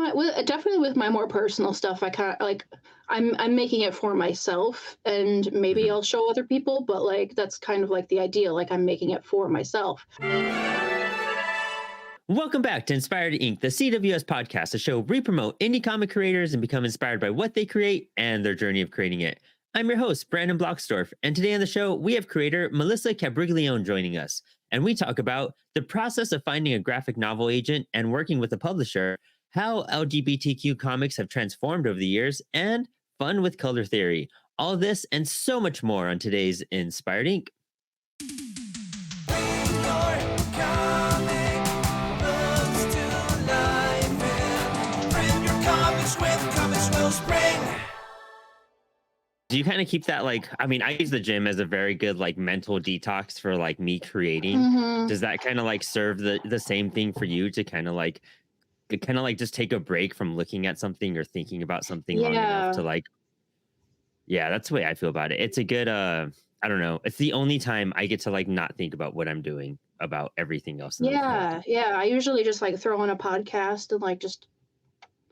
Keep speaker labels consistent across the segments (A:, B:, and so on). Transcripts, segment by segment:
A: definitely with my more personal stuff, I kind of like I'm making it for myself, and maybe
B: Mhm.
A: I'll show other people, but like that's kind of like the idea. Like I'm making it for myself.
B: Welcome back to Inspired Inc., the CWS podcast, a show where we promote indie comic creators and become inspired by what they create and their journey of creating it. I'm your host, Brandon Bloxdorf, and today on the show, we have creator Melissa Capriglione joining us, and we talk about the process of finding a graphic novel agent and working with a publisher, how LGBTQ comics have transformed over the years, and fun with color theory. All this and so much more on today's Inspired Inc. Do you kind of keep that like, I mean, I use the gym as a very good like mental detox for like me creating.
A: Hmm.
B: Does that kind of like serve the same thing for you to kind of like just take a break from looking at something or thinking about something long enough to
A: Yeah,
B: like, yeah, that's the way I feel about it. It's a good I don't know. It's the only time I get to like not think about what I'm doing about everything else in the world.
A: yeah. I usually just like throw on a podcast and like just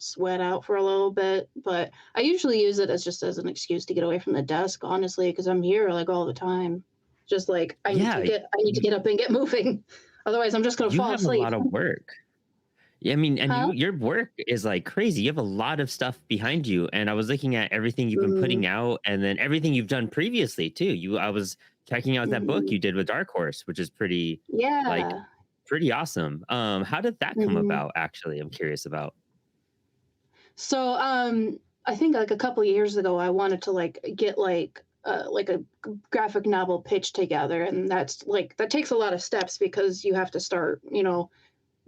A: sweat out for a little bit, but I usually use it as just as an excuse to get away from the desk, honestly, because I'm here like all the time. Just like
B: Yeah,
A: I need to get up and get moving. Otherwise, I'm just gonna
B: you
A: fall
B: have a
A: asleep.
B: lot of work. Yeah, I mean, and
A: Huh?
B: your work is like crazy. You have a lot of stuff behind you, and I was looking at everything you've been
A: Mhm,
B: putting out, and then everything you've done previously too. I was checking out that book
A: mhm.
B: you did with Dark Horse, which is like,
A: Yeah.
B: pretty awesome. How did that come
A: Mhm.
B: about? Actually, I'm curious about.
A: So, I think like a couple years ago, I wanted to like get like a graphic novel pitch together, and that's like that takes a lot of steps because you have to start,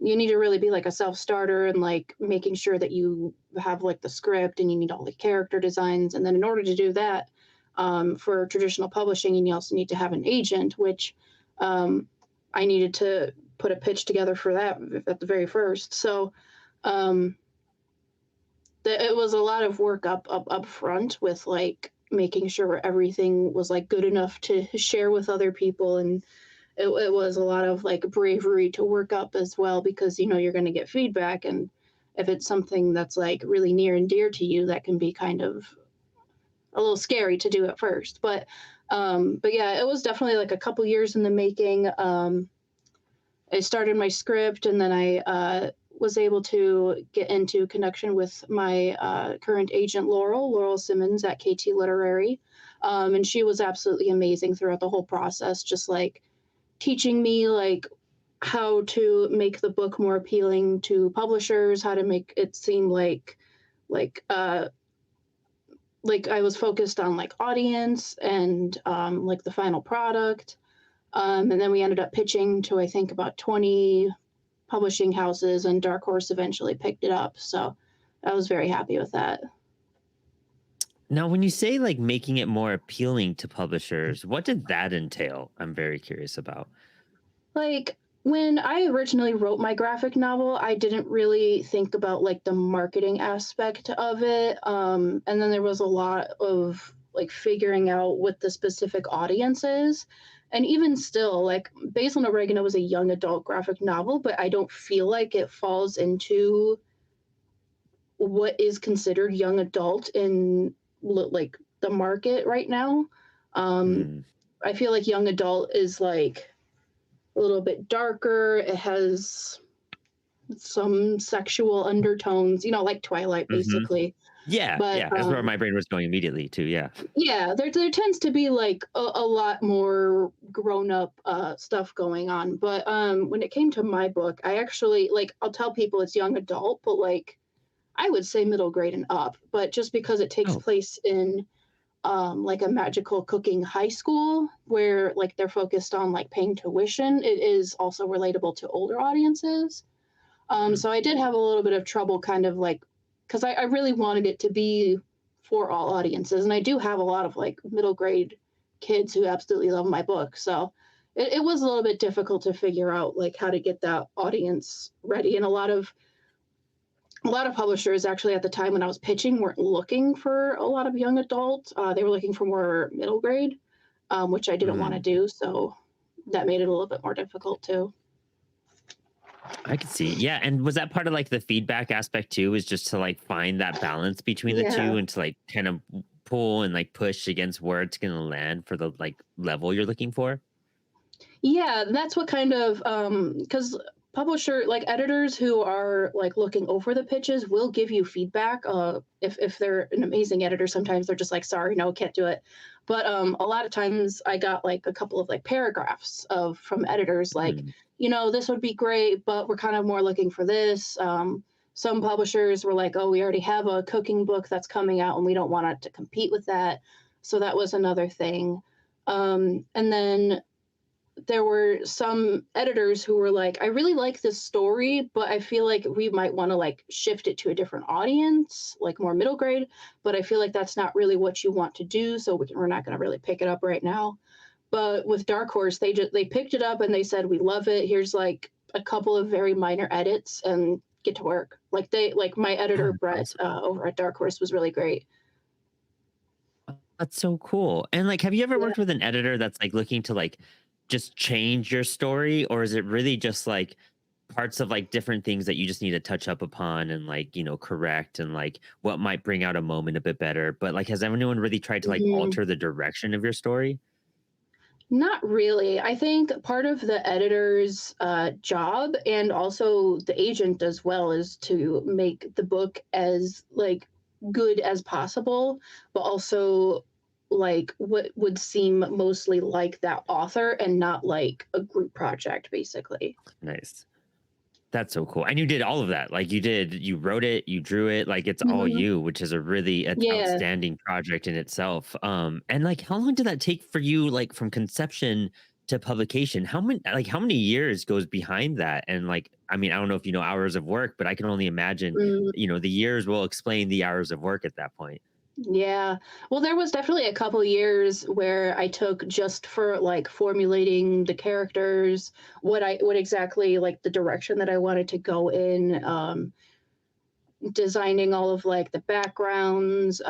A: you need to really be like a self-starter and like making sure that you have like the script and you need all the character designs. And then in order to do that, for traditional publishing, you also need to have an agent, which um, I needed to put a pitch together for that at the very first. So um, it was a lot of work up front with like making sure everything was like good enough to share with other people, and it was a lot of like bravery to work up as well because you're going to get feedback, and if it's something that's like really near and dear to you, that can be kind of a little scary to do at first. But yeah, it was definitely like a couple years in the making. I started my script, and then I was able to get into connection with my current agent, Laurel Simmons at KT Literary. And she was absolutely amazing throughout the whole process, just like teaching me like how to make the book more appealing to publishers, how to make it seem like uh like I was focused on like audience and like the final product. And then we ended up pitching to I think about 20 publishing houses, and Dark Horse eventually picked it up. So I was very happy with that.
B: Now, when you say like making it more appealing to publishers, what did that entail? I'm very curious about.
A: Like when I originally wrote my graphic novel, I didn't really think about like the marketing aspect of it. And then there was a lot of like figuring out what the specific audience is. And even still, like Basil and Oregano was a young adult graphic novel, but I don't feel like it falls into what is considered young adult in like the market right now. Um,
B: Hmm.
A: I feel like young adult is like a little bit darker. It has some sexual undertones, like Twilight,
B: Hmm.
A: basically.
B: Yeah,
A: But
B: yeah, that's where my brain was going immediately too. Yeah.
A: yeah, there tends to be like a lot more grown up stuff going on. But when it came to my book, I actually like I'll tell people it's young adult, but like I would say middle grade and up. But just because it takes
B: Oh.
A: place in like a magical cooking high school where like they're focused on like paying tuition, it is also relatable to older audiences.
B: Hmm.
A: So I did have a little bit of trouble kind of like because I really wanted it to be for all audiences. And I do have a lot of like middle grade kids who absolutely love my book. So it was a little bit difficult to figure out like how to get that audience ready. And a lot of publishers actually at the time when I was pitching weren't looking for a lot of young adult. They were looking for more middle grade, which I didn't want to
B: Hmm.
A: do. So that made it a little bit more difficult too.
B: I could see. Yeah. And was that part of like the feedback aspect too, is just to like find that balance between the two
A: Yeah.
B: and to like kind of pull and like push against where it's going to land for the like level you're looking for?
A: Yeah, that's what kind of because publisher like editors who are like looking over the pitches will give you feedback. If they're an amazing editor, sometimes they're just like, sorry, no, can't do it. But a lot of times I got like a couple of like paragraphs of from editors like,
B: Hmm.
A: this would be great, but we're kind of more looking for this. Some publishers were like, oh, we already have a cooking book that's coming out and we don't want it to compete with that. So that was another thing. And then there were some editors who were like, I really like this story, but I feel like we might want to like shift it to a different audience, like more middle grade. But I feel like that's not really what you want to do, so we're not going to really pick it up right now. But with Dark Horse, they picked it up and they said, we love it. Here's like a couple of very minor edits and get to work. Like my
B: Oh,
A: editor
B: that's
A: Brett
B: awesome.
A: over at Dark Horse was really great.
B: That's so cool. And like, have you ever
A: Yeah.
B: worked with an editor that's like looking to like just change your story, or is it really just like parts of like different things that you just need to touch up upon and like correct and like what might bring out a moment a bit better? But like, has anyone really tried to like
A: Mhm.
B: alter the direction of your story?
A: Not really. I think part of the editor's job and also the agent as well is to make the book as like good as possible, but also like what would seem mostly like that author and not like a group project, basically.
B: Nice. That's so cool. And you did all of that. Like you wrote it, you drew it, like it's all
A: Hmm.
B: you, which is a really
A: Yeah.
B: outstanding project in itself. And like how long did that take for you, like from conception to publication? How many years goes behind that? And like, I mean, I don't know if you know hours of work, but I can only imagine, the years will explain the hours of work at that point.
A: Yeah. Well, there was definitely a couple years where I took just for like formulating the characters, what exactly like the direction that I wanted to go in, designing all of like the backgrounds,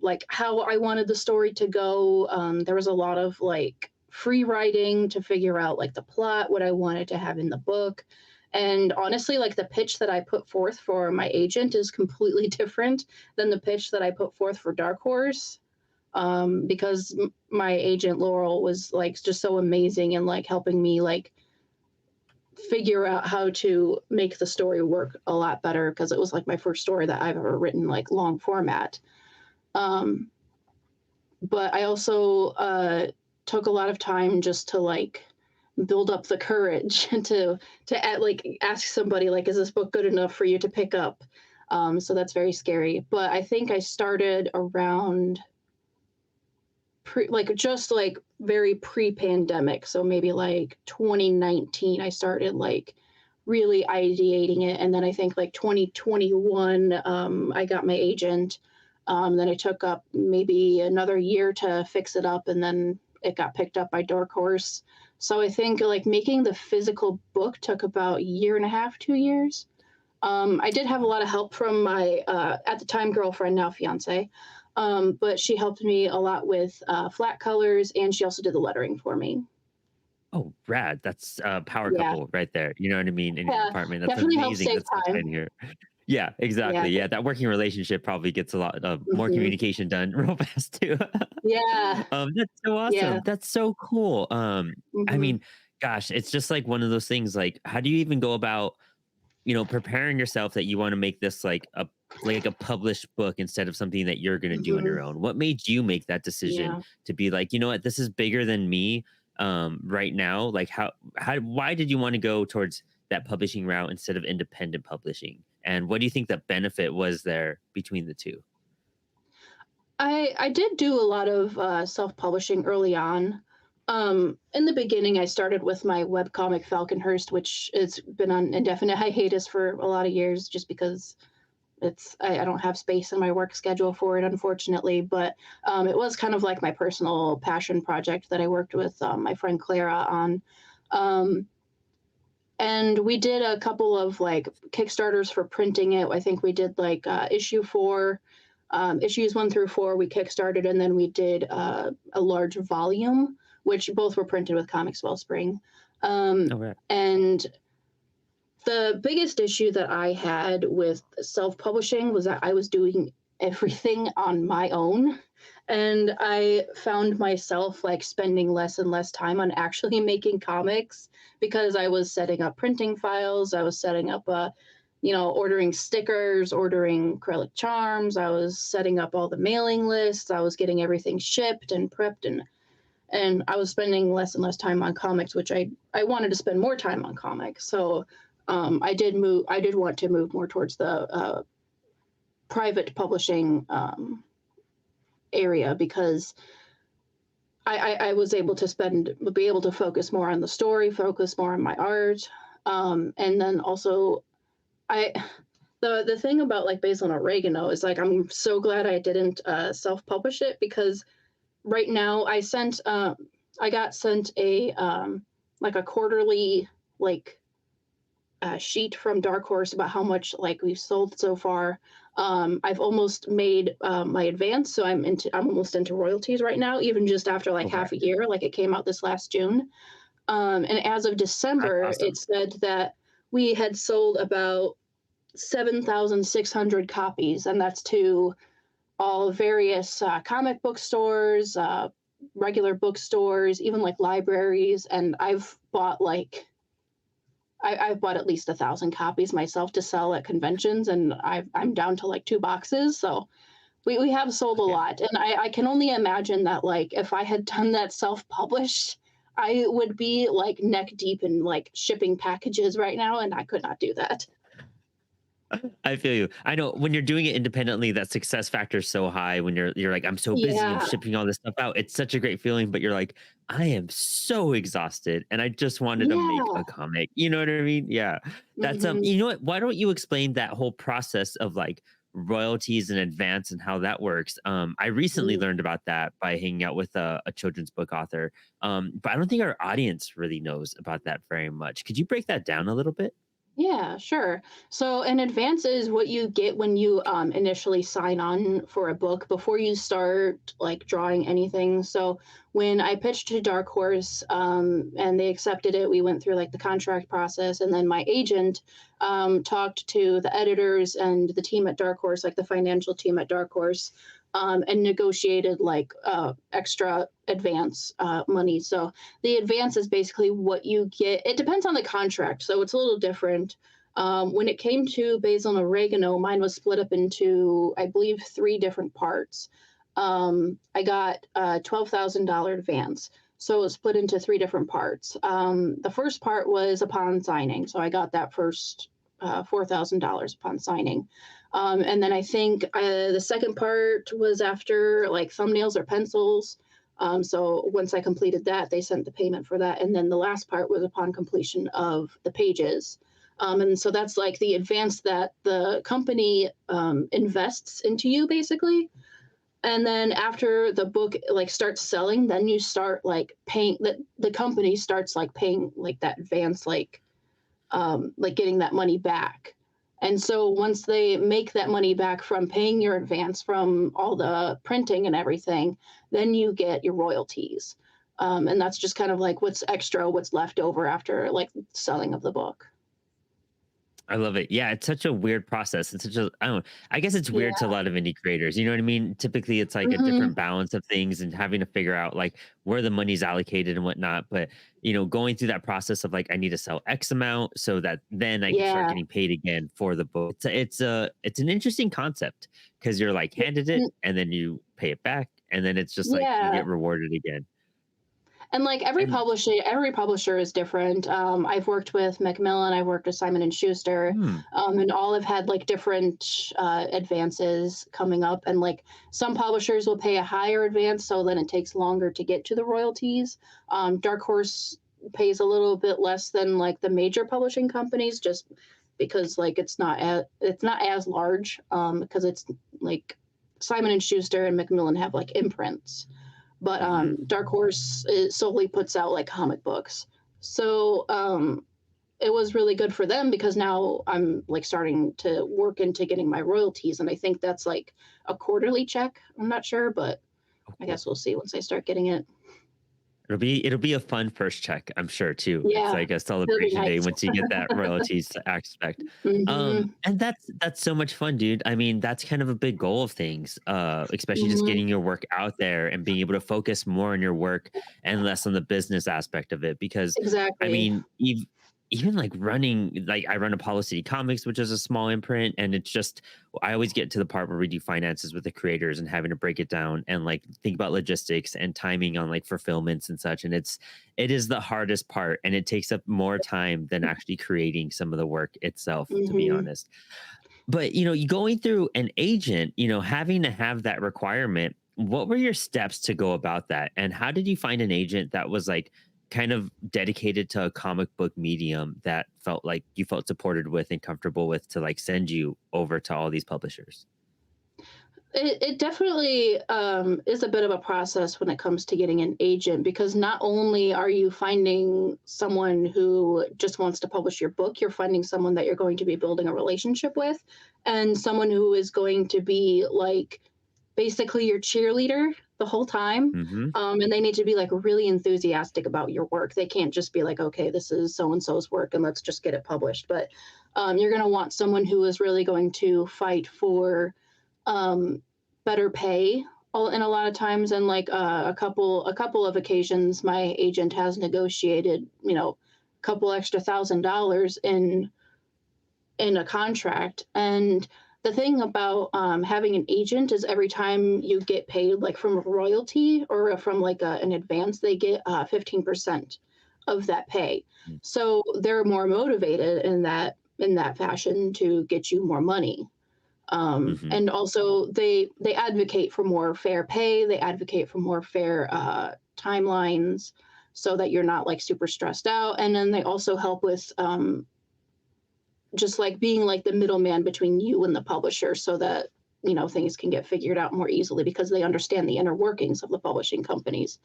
A: like how I wanted the story to go. There was a lot of like free writing to figure out like the plot, what I wanted to have in the book. And honestly, like the pitch that I put forth for my agent is completely different than the pitch that I put forth for Dark Horse. Because my agent Laurel was like just so amazing and like helping me like figure out how to make the story work a lot better because it was like my first story that I've ever written like long format. Um, but I also took a lot of time just to like build up the courage like ask somebody like, is this book good enough for you to pick up? So that's very scary. But I think I started around like just like very pre-pandemic, so maybe like 2019 I started like really ideating it, and then I think like 2021 I got my agent. Then it took up maybe another year to fix it up, and then it got picked up by Dark Horse. So I think like making the physical book took about a year and a half, 2 years. I did have a lot of help from my at the time girlfriend, now fiance, but she helped me a lot with flat colors, and she also did the lettering for me.
B: Oh, rad. That's a power
A: Yeah,
B: couple right there. You know what I mean? In your
A: yeah,
B: department. That's
A: definitely helps
B: amazing.
A: save
B: That's so
A: time.
B: exciting to hear. Yeah, exactly.
A: Yeah,
B: Yeah, that working relationship probably gets a lot of more
A: hmm,
B: communication done real fast too.
A: yeah,
B: That's so
A: yeah,
B: awesome. That's so cool. I
A: hmm,
B: mean, gosh, it's just like one of those things. Like, how do you even go about, preparing yourself that you want to make this like a published book instead of something that you're going to do on
A: hmm,
B: your own? What made you make that decision
A: yeah.
B: to be like, you know what, this is bigger than me right now? Like why did you want to go towards that publishing route instead of independent publishing? And what do you think the benefit was there between the two?
A: I did do a lot of self publishing early on. In the beginning, I started with my webcomic Falconhurst, which has been on indefinite hiatus for a lot of years, just because I don't have space in my work schedule for it, unfortunately. But it was kind of like my personal passion project that I worked with my friend Clara on. Um, and we did a couple of like Kickstarters for printing it. I think we did like issue four, issues 1 through 4. We kickstarted, and then we did a large volume, which both were printed with Comics Wellspring. Um,
B: Oh, right.
A: and the biggest issue that I had with self-publishing was that I was doing everything on my own. And I found myself like spending less and less time on actually making comics because I was setting up printing files, I was setting up ordering stickers, ordering acrylic charms, I was setting up all the mailing lists, I was getting everything shipped and prepped and I was spending less and less time on comics, which I wanted to spend more time on comics. So I did want to move more towards the private publishing area because I was able to be able to focus more on the story, focus more on my art. And then also I the thing about like Basil and Oregano is like I'm so glad I didn't self-publish it because right now I got sent a like a quarterly like sheet from Dark Horse about how much like we've sold so far. I've almost made my advance, so I'm almost into royalties right now, even just after like
B: Okay.
A: half a year. Like it came out this last June, and as of
B: That's
A: December,
B: awesome.
A: it said that we had sold about 7,600 copies, and that's to all various comic book stores, regular bookstores, even like libraries. And I've bought at least 1,000 copies myself to sell at conventions, and I'm down to like 2 boxes. So we have sold a
B: Okay.
A: lot, and I can only imagine that like if I had done that self-published, I would be like neck deep in like shipping packages right now, and I could not do that.
B: I feel you. I know when you're doing it independently, that success factor is so high when you're like, I'm so busy, I'm
A: Yeah,
B: shipping all this stuff out. It's such a great feeling, but you're like, I am so exhausted and I just wanted to make
A: yeah.
B: a comic. You know what I mean? Yeah. That's
A: Hmm.
B: you know what? Why don't you explain that whole process of like royalties in advance and how that works? I recently learned about that by hanging out with a children's book author. But I don't think our audience really knows about that very much. Could you break that down a little bit?
A: Yeah, sure. So an advance is what you get when you initially sign on for a book before you start like drawing anything. So when I pitched to Dark Horse and they accepted it, we went through like the contract process, and then my agent talked to the editors and the team at Dark Horse, like the financial team at Dark Horse, and negotiated like extra advance money. So the advance is basically what you get. It depends on the contract, so it's a little different. When it came to Basil and Oregano, mine was split up into, I believe, three different parts. I got a $12,000 advance, so it was split into three different parts. The first part was upon signing, so I got that first $4,000 upon signing. And then I think the second part was after like thumbnails or pencils. So once I completed that, they sent the payment for that. And then the last part was upon completion of the pages. And so that's like the advance that the company invests into you basically. And then after the book like starts selling, then you start like paying the company starts like paying like that advance like getting that money back. And so once they make that money back from paying your advance from all the printing and everything, then you get your royalties. And that's just kind of like what's extra, what's left over after like selling of the book.
B: I love it. Yeah, it's such a weird process. It's such a I don't know. I guess it's weird to a
A: Yeah.
B: lot of indie creators. You know what I mean? Typically it's like a
A: Hmm.
B: different balance of things and having to figure out like where the money's allocated and whatnot. But going through that process of like I need to sell X amount so that then I can start
A: Yeah.
B: getting paid again for the book. It's an interesting concept because you're like handed it
A: And-
B: and then you pay it back and then it's just like you
A: Yeah.
B: get rewarded again.
A: And like
B: And
A: every publisher is different. I've worked with Macmillan, I've worked with Simon and Schuster,
B: hmm,
A: and all have had like different advances coming up. And like some publishers will pay a higher advance, so then it takes longer to get to the royalties. Dark Horse pays a little bit less than like the major publishing companies, just because like it's not as large because it's like Simon and Schuster and Macmillan have like imprints, but
B: mhm.
A: Dark Horse solely puts out like comic books. So it was really good for them because now I'm like starting to work into getting my royalties, and I think that's like a quarterly check. I'm not sure, but
B: Oh,
A: I
B: cool.
A: guess we'll see once I start getting it.
B: It'll be a fun first check, I'm sure too. It's
A: Yeah,
B: like a
A: it'll be
B: celebration day
A: nice.
B: once you get that royalties aspect.
A: Mhm,
B: And that's so much fun, dude. I mean, that's kind of a big goal of things, especially just
A: mhm,
B: getting your work out there and being able to focus more on your work and less on the business aspect of it. Because I
A: exactly.
B: mean, even like running, like I run Apollo City Comics, which is a small imprint, and it's just I always get to the part where we do finances with the creators and having to break it down and like think about logistics and timing on like fulfillments and such. And it is the hardest part, and it takes up more time than actually creating some of the work itself, to be
A: Mhm.
B: honest. But you going through an agent, having to have that requirement, what were your steps to go about that? And how did you find an agent that was like kind of dedicated to a comic book medium that felt like you felt supported with and comfortable with to like send you over to all these publishers?
A: It definitely is a bit of a process when it comes to getting an agent because not only are you finding someone who just wants to publish your book, you're finding someone that you're going to be building a relationship with and someone who is going to be like basically your cheerleader the whole time.
B: Hmm.
A: And they need to be like really enthusiastic about your work. They can't just be like, okay, this is so and so's work and let's just get it published. But you're going to want someone who is really going to fight for um, better pay and a lot of times and like a couple of occasions my agent has negotiated a couple extra $1,000 in a contract. And the thing about having an agent is every time you get paid like from a royalty or from like an advance, they get 15% of that pay. So they're more motivated in that fashion to get you more money.
B: Hmm.
A: And also they advocate for more fair pay. They advocate for more fair timelines so that you're not like super stressed out. And then they also help with just like being like the middleman between you and the publisher so that things can get figured out more easily because they understand the inner workings of the publishing companies.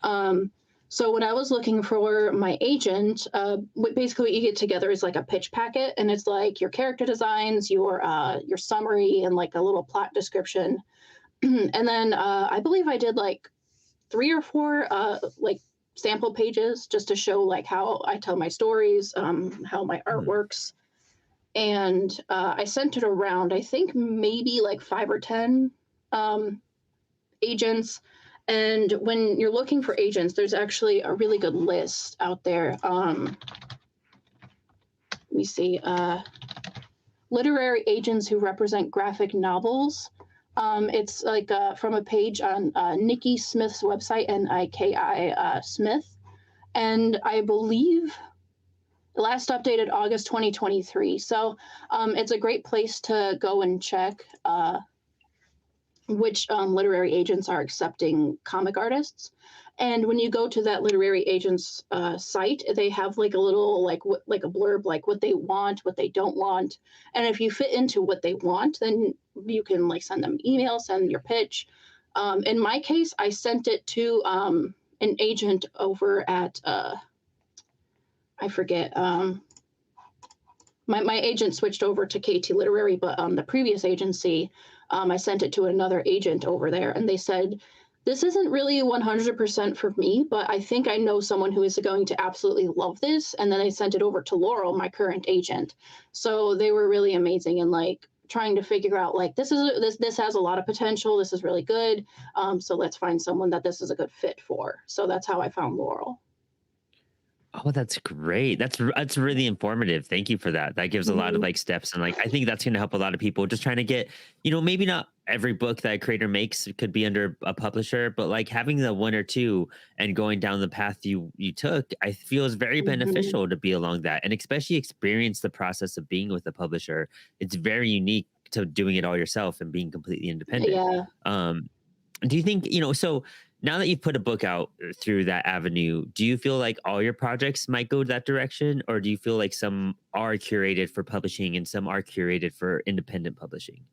A: um, so when I was looking for my agent, basically what you get together is like a pitch packet, and it's like your character designs, your summary, and like a little plot description. And then I believe I did like 3 or 4 like sample pages just to show like how I tell my stories, how my art works, and I sent it around. I think maybe like 5 or 10 um, agents. And when you're looking for agents, there's actually a really good list out there. Let me see. Literary agents who represent graphic novels. It's like from a page on Nikki Smith's website, Niki Smith. And I believe last updated August 2023. So it's a great place to go and check which literary agents are accepting comic artists. And when you go to that literary agent's site, they have like a little like a blurb, like what they want, what they don't want, and if you fit into what they want, then you can like send them email, send your pitch. In my case, I sent it to an agent over at I forget. My agent switched over to KT Literary, but the previous agency, I sent it to another agent over there, and they said, this isn't really 100% for me, but I think I know someone who is going to absolutely love this. And then they sent it over to Laurel, my current agent. So they were really amazing and like trying to figure out like this has a lot of potential. This is really good. So let's find someone that this is a good fit for. So that's how I found Laurel.
B: Oh, that's great. That's really informative. Thank you for that. That gives a lot of
A: Mhm.
B: like steps, and like I think that's going to help a lot of people just trying to get, maybe not every book that a creator makes could be under a publisher, but like having the one or two and going down the path you took, I feel is very
A: Mhm.
B: beneficial to be along that, and especially experience the process of being with a publisher. It's very unique to doing it all yourself and being completely independent.
A: Yeah.
B: Um, do you think, so now that you've put a book out through that avenue, do you feel like all your projects might go that direction? Or do you feel like some are curated for publishing and some are curated for independent publishing?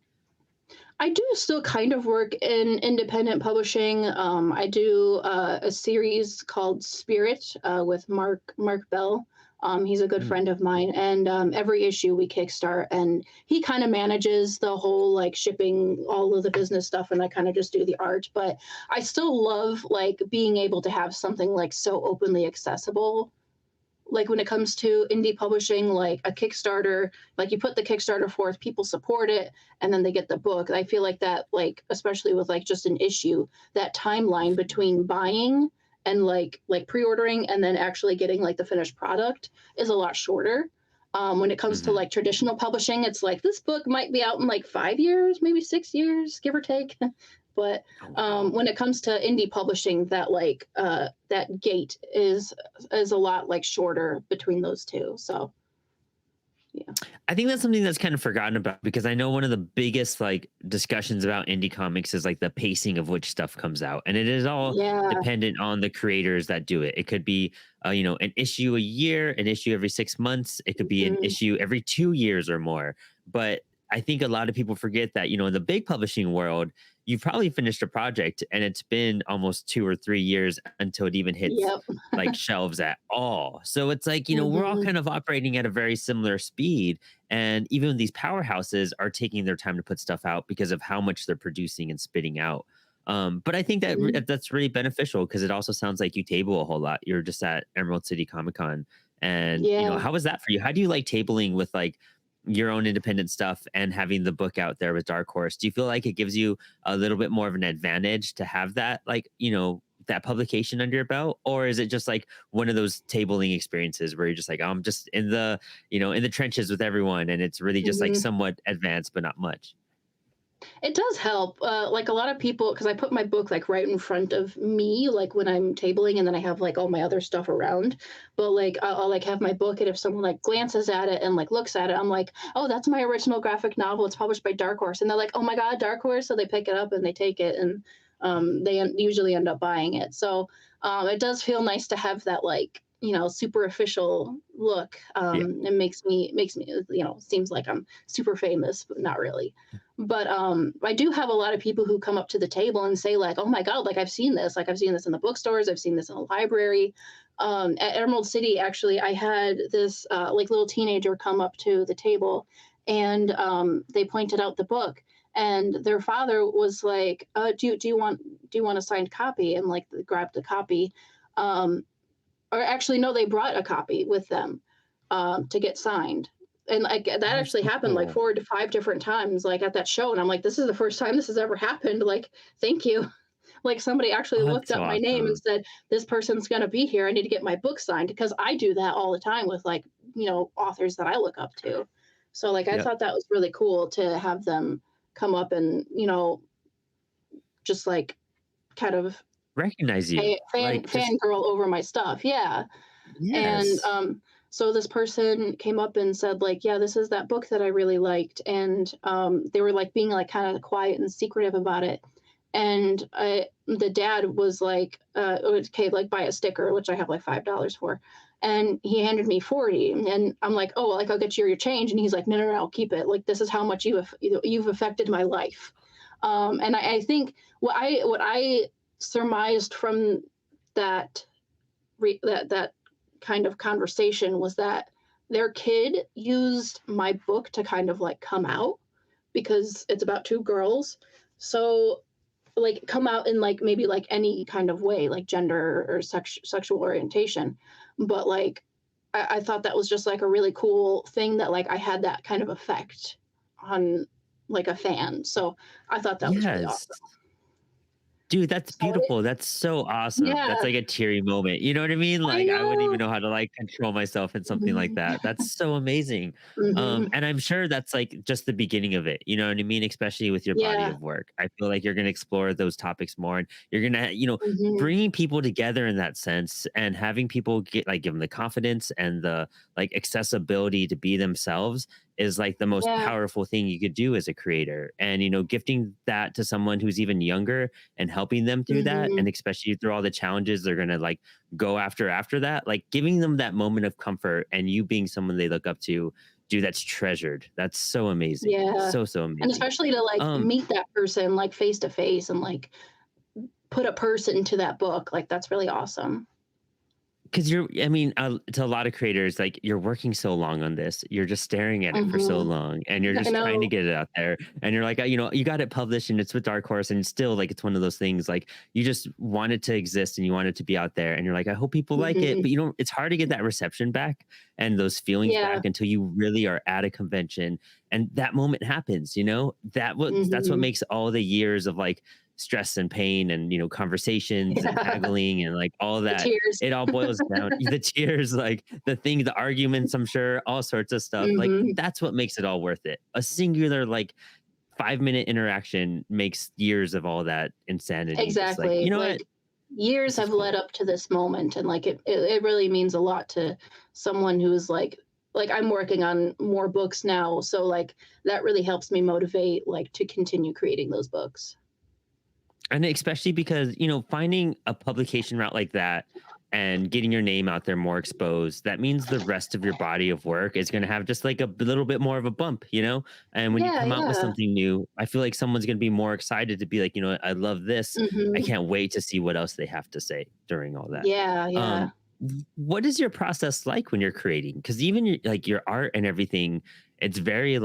A: I do still kind of work in independent publishing. I do a series called Spirit with Mark Bell. He's a good
B: Mm.
A: friend of mine, and every issue we kickstart, and he kind of manages the whole like shipping, all of the business stuff, and I kind of just do the art. But I still love like being able to have something like so openly accessible. Like when it comes to indie publishing, like a Kickstarter, like you put the Kickstarter forth, people support it, and then they get the book. I feel like that, like especially with like just an issue, that timeline between buying and like pre-ordering and then actually getting like the finished product is a lot shorter. When it comes to
B: Hmm.
A: like traditional publishing, it's like this book might be out in like 5 years, maybe 6 years, give or take. But
B: Oh, wow.
A: when it comes to indie publishing, that like that gate is a lot like shorter between those two. So yeah,
B: I think that's something that's kind of forgotten about because I know one of the biggest like discussions about indie comics is like the pacing of which stuff comes out, and it is all
A: yeah,
B: dependent on the creators that do it. It could be, an issue a year, an issue every 6 months. It could be an
A: mhm,
B: issue every 2 years or more. But I think a lot of people forget that in the big publishing world, you've probably finished a project and it's been almost 2 or 3 years until it even hits
A: yep,
B: like shelves at all. So it's like, we're all
A: hmm,
B: kind of operating at a very similar speed. And even these powerhouses are taking their time to put stuff out because of how much they're producing and spitting out. But I think that that's really beneficial because it also sounds like you table a whole lot. You're just at Emerald City Comic Con. And,
A: yeah.
B: how was that for you? How do you like tabling with like your own independent stuff and having the book out there with Dark Horse? Do you feel like it gives you a little bit more of an advantage to have that, like, that publication under your belt? Or is it just like one of those tabling experiences where you're just like, I'm just in the trenches with everyone and it's really just like
A: Mhm.
B: somewhat advanced, but not much?
A: It does help. Like a lot of people, because I put my book like right in front of me, like when I'm tabling, and then I have like all my other stuff around. But like I'll like have my book, and if someone like glances at it and like looks at it, I'm like, oh, that's my original graphic novel. It's published by Dark Horse, and they're like, oh my god, Dark Horse! So they pick it up and they take it, and usually end up buying it. So it does feel nice to have that like super official look.
B: Yeah.
A: It makes me seems like I'm super famous, but not really. But I do have a lot of people who come up to the table and say like, "Oh my god, like I've seen this. Like I've seen this in the bookstores. I've seen this in the library." At Emerald City, actually, I had this like little teenager come up to the table, and they pointed out the book, and their father was like, "Do you want a signed copy?" And like grabbed the copy. Um, or actually, no, they brought a copy with them to get signed. And like that
B: Oh,
A: actually
B: so
A: happened like
B: cool.
A: 4 to 5 different times, like at that show. And I'm like, this is the first time this has ever happened. Like, thank you. Like somebody actually
B: Oh,
A: looked
B: that's so
A: up my name and
B: awesome.
A: said, this person's gonna be here. I need to get my book signed because I do that all the time with like, authors that I look up to. So like I
B: Yep.
A: thought that was really cool to have them come up and, just like kind of
B: Recognize you. Like just
A: fangirl over my stuff. Yeah. And
B: yes.
A: so this person came up and said, like, yeah, this is that book that I really liked. And they were like being like kind of quiet and secretive about it. And the dad was like, okay, like buy a sticker, which I have like $5 for. And he handed me 40. And I'm like, oh, like I'll get you your change. And he's like, no, no, no, I'll keep it. Like, this is how much you've affected my life. And I think what I surmised from that that kind of conversation was that their kid used my book to kind of like come out because it's about two girls. So like come out in like maybe like any kind of way, like gender or sexual orientation. But like I thought that was just like a really cool thing that like I had that kind of effect on like a fan. So I thought that was really
B: Yes.
A: awesome.
B: Dude, that's
A: So
B: beautiful. That's so awesome.
A: yeah,
B: That's like a teary moment. You know what I mean?
A: I
B: Like I wouldn't even
A: know.
B: know how to like control myself in something like
A: Mhm.
B: that. That's so amazing.
A: Mhm.
B: And I'm sure that's like just the beginning of it. You know what I mean? Especially with your body
A: Yeah.
B: of work. I feel like you're going to explore those topics more and you're going to,
A: Mhm.
B: bringing people together in that sense and having people give them the confidence and the like accessibility to be themselves is like the most
A: Yeah.
B: powerful thing you could do as a creator. And, gifting that to someone who's even younger and helping them through that,
A: Mhm.
B: and especially through all the challenges they're gonna like go after that, like giving them that moment of comfort and you being someone they look up to, dude, that's treasured. That's so amazing.
A: Yeah.
B: So
A: And
B: amazing.
A: especially to, like,
B: Um,
A: meet that person, like, face to face and, like, put a person to that book, like, that's really awesome.
B: because I mean, to a lot of creators, like you're working so long on this, you're just staring at it for so
A: Mhm.
B: long, and you're
A: I
B: just trying to
A: know.
B: get it out there, and you're like, you got it published, and it's with Dark Horse, and still, like, it's one of those things, like you just want it to exist, and you want it to be out there, and you're like, I hope people like it,
A: Mhm.
B: but you don't. It's hard to get that reception back and those feelings
A: Yeah.
B: back until you really are at a convention, and that moment happens. That's what
A: Mhm.
B: makes all the years of like stress and pain and conversations and
A: Yeah.
B: haggling and like all
A: The
B: that,
A: tears.
B: it all boils down the tears, like the arguments, I'm sure, all sorts of stuff. Like
A: Mhm.
B: that's what makes it all worth it. A singular like 5-minute interaction makes years of all that insanity. Just like,
A: Exactly.
B: you know what?
A: Like, years
B: This is
A: have
B: cool.
A: led up to this moment, and, like, it really means a lot to someone who's, like, I'm working on more books now, so, like, that really helps me motivate, like, to continue creating those books.
B: And especially because, finding a publication route like that and getting your name out there more exposed, that means the rest of your body of work is going to have just like a little bit more of a bump. And when you
A: Yeah,
B: come out with
A: yeah.
B: something new, I feel like someone's going to be more excited to be like, I love this. I
A: Mhm.
B: can't wait to see what else they have to say during all that.
A: Yeah, yeah.
B: Um, what is your process like when you're creating? Because even like your art and everything, it's very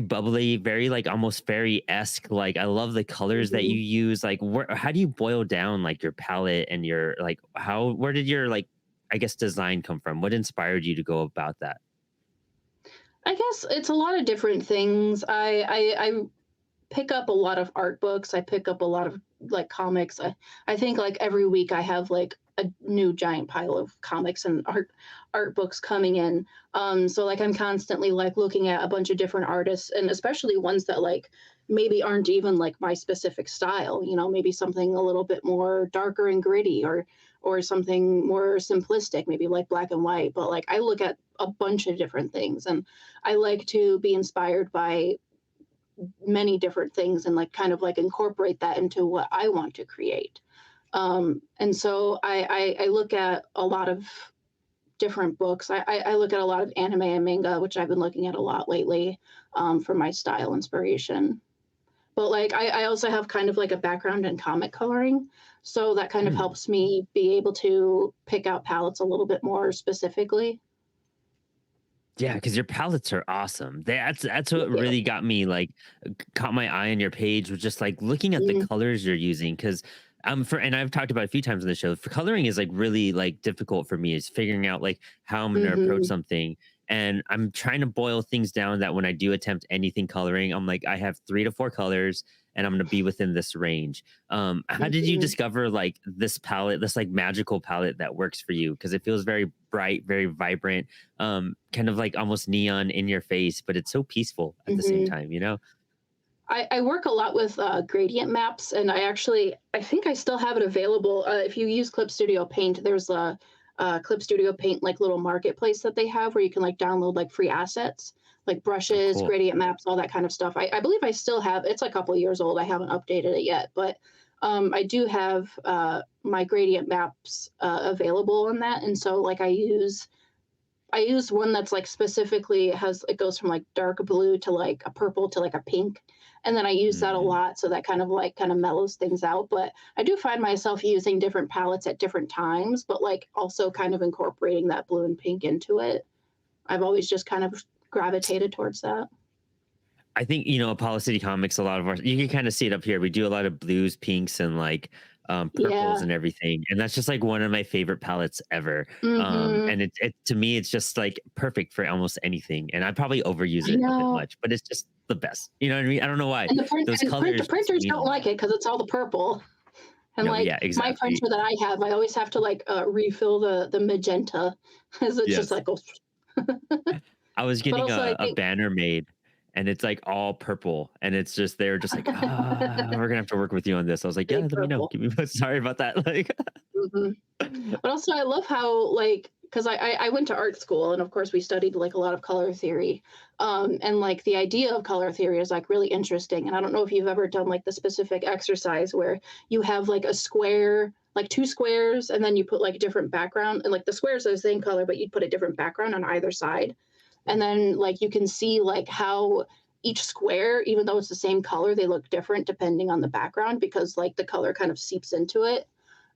B: bubbly, very like almost fairy-esque. Like I love the colors that you
A: Mhm.
B: use. Like how do you boil down like your palette and your like where did your like I guess design come from? What inspired you to go about that?
A: I guess it's a lot of different things. I pick up a lot of art books. I pick up a lot of like comics. I think like every week I have like a new giant pile of comics and art books coming in. So like I'm constantly like looking at a bunch of different artists, and especially ones that like maybe aren't even like my specific style, maybe something a little bit more darker and gritty, or something more simplistic, maybe like black and white. But like I look at a bunch of different things, and I like to be inspired by many different things and like kind of like incorporate that into what I want to create. And so I look at a lot of different books. I look at a lot of anime and manga, which I've been looking at a lot lately, for my style inspiration. But like I also have kind of like a background in comic coloring. So that kind of
B: Hmm.
A: helps me be able to pick out palettes a little bit more specifically.
B: Yeah, because your palettes are awesome. That's
A: Thank
B: what
A: you.
B: really got me like caught my eye on your page was just like looking at the
A: Mm,
B: colors you're using. Because for and I've talked about it a few times on the show. For coloring is like really like difficult for me is figuring out like how I'm gonna approach
A: mhm,
B: something. And I'm trying to boil things down that when I do attempt anything coloring, I'm like, I have 3 to 4 colors and I'm gonna be within this range. How did you
A: mhm.
B: discover like this palette, this like magical palette that works for you? Because it feels very bright, very vibrant, kind of like almost neon in your face, but it's so peaceful at the same
A: Mhm.
B: time.
A: I work a lot with gradient maps, and I think I still have it available. If you use Clip Studio Paint, there's a Clip Studio Paint like little marketplace that they have where you can like download like free assets, like
B: Oh,
A: brushes,
B: cool.
A: gradient maps, all that kind of stuff. I believe I still have. It's a couple years old. I haven't updated it yet, but I do have my gradient maps available on that, and so like I use one that's like specifically it goes from like dark blue to like a purple to like a pink. And then I use that a
B: Mhm.
A: lot. So that kind of mellows things out. But I do find myself using different palettes at different times, but like also kind of incorporating that blue and pink into it. I've always just kind of gravitated towards that.
B: I think, Apollo City Comics, a lot of our you can kind of see it up here. We do a lot of blues, pinks, and like purples
A: Yeah.
B: and everything. And that's just like one of my favorite palettes ever.
A: Hmm.
B: And it to me, it's just like perfect for almost anything. And I probably overuse
A: I
B: it a bit
A: know.
B: much, but it's just the best. You know what I mean? I don't know why. Those
A: The
B: colors just
A: printers
B: mean
A: don't
B: a
A: like
B: lot.
A: it because it's all the purple. And
B: No,
A: like
B: yeah,
A: my
B: exactly.
A: printer that I have, I always have to like refill the magenta, as it just
B: Yes.
A: like goes.
B: I was
A: But
B: getting
A: also, I
B: a
A: think
B: banner made and it's like all purple and it's just they're just like, we're gonna have to work with you on this. I was like, yeah,
A: big
B: let me know.
A: purple.
B: Give me sorry about that. Like
A: Mhm. But also, I love how like because I went to art school, and of course we studied like a lot of color theory, and like the idea of color theory is like really interesting. And I don't know if you've ever done like the specific exercise where you have like a square, like two squares, and then you put like different background, and like the squares are the same color, but you'd put a different background on either side, and then like you can see like how each square, even though it's the same color, they look different depending on the background because like the color kind of seeps into it.